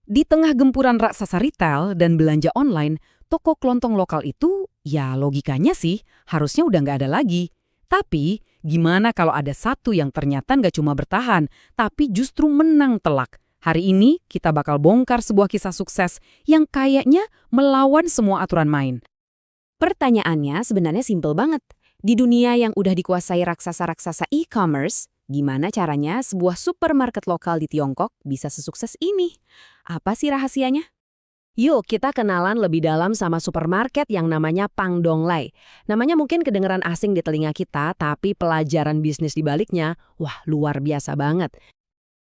Di tengah gempuran raksasa retail dan belanja online, toko kelontong lokal itu, ya logikanya sih, harusnya udah nggak ada lagi. Tapi, gimana kalau ada satu yang ternyata nggak cuma bertahan, tapi justru menang telak? Hari ini, kita bakal bongkar sebuah kisah sukses yang kayaknya melawan semua aturan main. Pertanyaannya sebenarnya simpel banget. Di dunia yang udah dikuasai raksasa-raksasa e-commerce, gimana caranya sebuah supermarket lokal di Tiongkok bisa sesukses ini? Apa sih rahasianya? Yuk kita kenalan lebih dalam sama supermarket yang namanya Pangdonglai. Namanya mungkin kedengeran asing di telinga kita, tapi pelajaran bisnis di baliknya, wah luar biasa banget.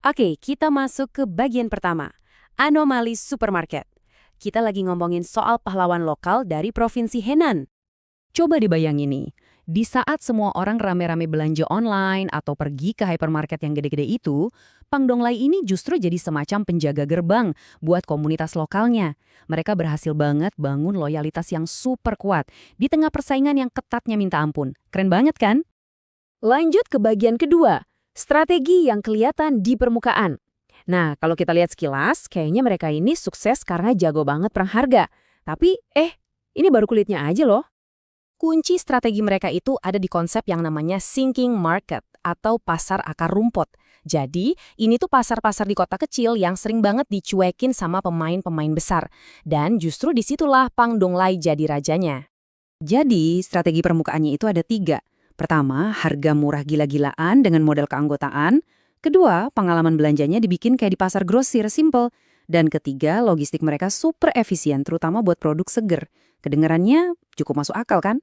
Oke, kita masuk ke bagian pertama. Anomali supermarket. Kita lagi ngomongin soal pahlawan lokal dari Provinsi Henan. Coba dibayangin nih, di saat semua orang rame-rame belanja online atau pergi ke hypermarket yang gede-gede itu, Pangdonglai ini justru jadi semacam penjaga gerbang buat komunitas lokalnya. Mereka berhasil banget bangun loyalitas yang super kuat di tengah persaingan yang ketatnya minta ampun. Keren banget kan? Lanjut ke bagian kedua, strategi yang kelihatan di permukaan. Nah, kalau kita lihat sekilas, kayaknya mereka ini sukses karena jago banget perang harga. Tapi, ini baru kulitnya aja loh. Kunci strategi mereka itu ada di konsep yang namanya sinking market atau pasar akar rumput. Jadi, ini tuh pasar-pasar di kota kecil yang sering banget dicuekin sama pemain-pemain besar. Dan justru disitulah Pangdonglai jadi rajanya. Jadi, strategi permukaannya itu ada 3. Pertama, harga murah gila-gilaan dengan modal keanggotaan. Kedua, pengalaman belanjanya dibikin kayak di pasar grosir, simple. Dan ketiga, logistik mereka super efisien, terutama buat produk seger. Kedengarannya cukup masuk akal kan?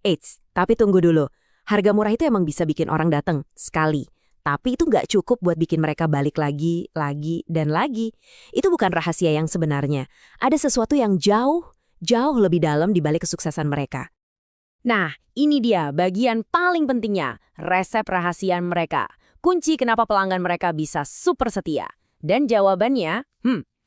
Eits, tapi tunggu dulu. Harga murah itu emang bisa bikin orang datang sekali. Tapi itu nggak cukup buat bikin mereka balik lagi, dan lagi. Itu bukan rahasia yang sebenarnya. Ada sesuatu yang jauh lebih dalam di balik kesuksesan mereka. Nah, ini dia bagian paling pentingnya, resep rahasia mereka. Kunci kenapa pelanggan mereka bisa super setia. Dan jawabannya,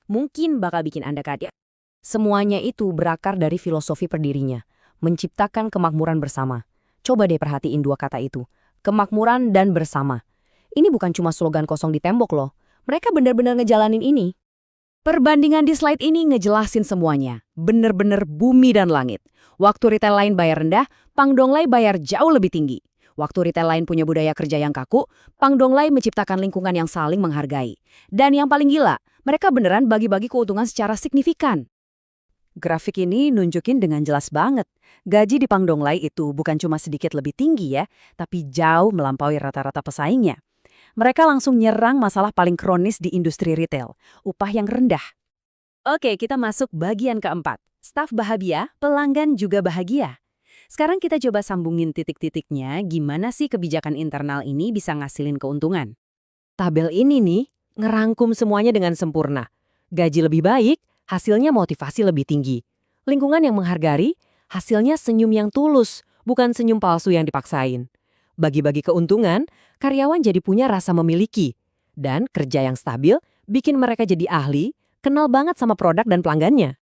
mungkin bakal bikin Anda kaget. Semuanya itu berakar dari filosofi pendirinya. Menciptakan kemakmuran bersama. Coba deh perhatiin 2 kata itu. Kemakmuran dan bersama. Ini bukan cuma slogan kosong di tembok loh. Mereka benar-benar ngejalanin ini. Perbandingan di slide ini ngejelasin semuanya. Bener-bener bumi dan langit. Waktu retail lain bayar rendah, Pangdonglai bayar jauh lebih tinggi. Waktu retail lain punya budaya kerja yang kaku, Pangdonglai menciptakan lingkungan yang saling menghargai. Dan yang paling gila, mereka beneran bagi-bagi keuntungan secara signifikan. Grafik ini nunjukin dengan jelas banget. Gaji di Pangdonglai itu bukan cuma sedikit lebih tinggi ya, tapi jauh melampaui rata-rata pesaingnya. Mereka langsung nyerang masalah paling kronis di industri retail, upah yang rendah. Oke, kita masuk bagian keempat. Staf bahagia, pelanggan juga bahagia. Sekarang kita coba sambungin titik-titiknya, gimana sih kebijakan internal ini bisa ngasilin keuntungan. Tabel ini nih, ngerangkum semuanya dengan sempurna. Gaji lebih baik, hasilnya motivasi lebih tinggi. Lingkungan yang menghargai, hasilnya senyum yang tulus, bukan senyum palsu yang dipaksain. Bagi-bagi keuntungan, karyawan jadi punya rasa memiliki. Dan kerja yang stabil bikin mereka jadi ahli, kenal banget sama produk dan pelanggannya.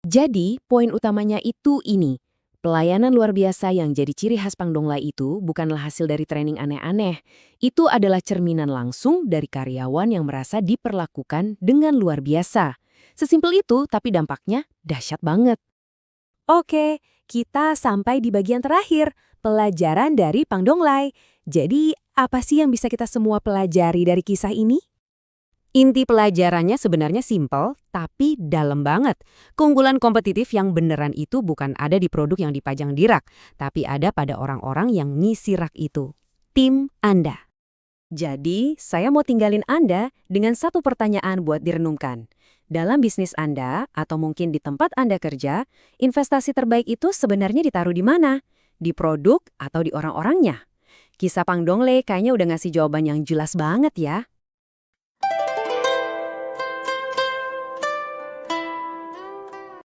Jadi, poin utamanya itu ini. Pelayanan luar biasa yang jadi ciri khas Pangdonglai itu bukanlah hasil dari training aneh-aneh. Itu adalah cerminan langsung dari karyawan yang merasa diperlakukan dengan luar biasa. Sesimpel itu, tapi dampaknya dahsyat banget. Oke, kita sampai di bagian terakhir, pelajaran dari Pangdonglai. Jadi, apa sih yang bisa kita semua pelajari dari kisah ini? Inti pelajarannya sebenarnya simpel, tapi dalam banget. Keunggulan kompetitif yang beneran itu bukan ada di produk yang dipajang di rak, tapi ada pada orang-orang yang ngisi rak itu. Tim Anda. Jadi, saya mau tinggalin Anda dengan satu pertanyaan buat direnungkan. Dalam bisnis Anda, atau mungkin di tempat Anda kerja, investasi terbaik itu sebenarnya ditaruh di mana? Di produk atau di orang-orangnya? Kisah Pangdonglai kayaknya udah ngasih jawaban yang jelas banget ya.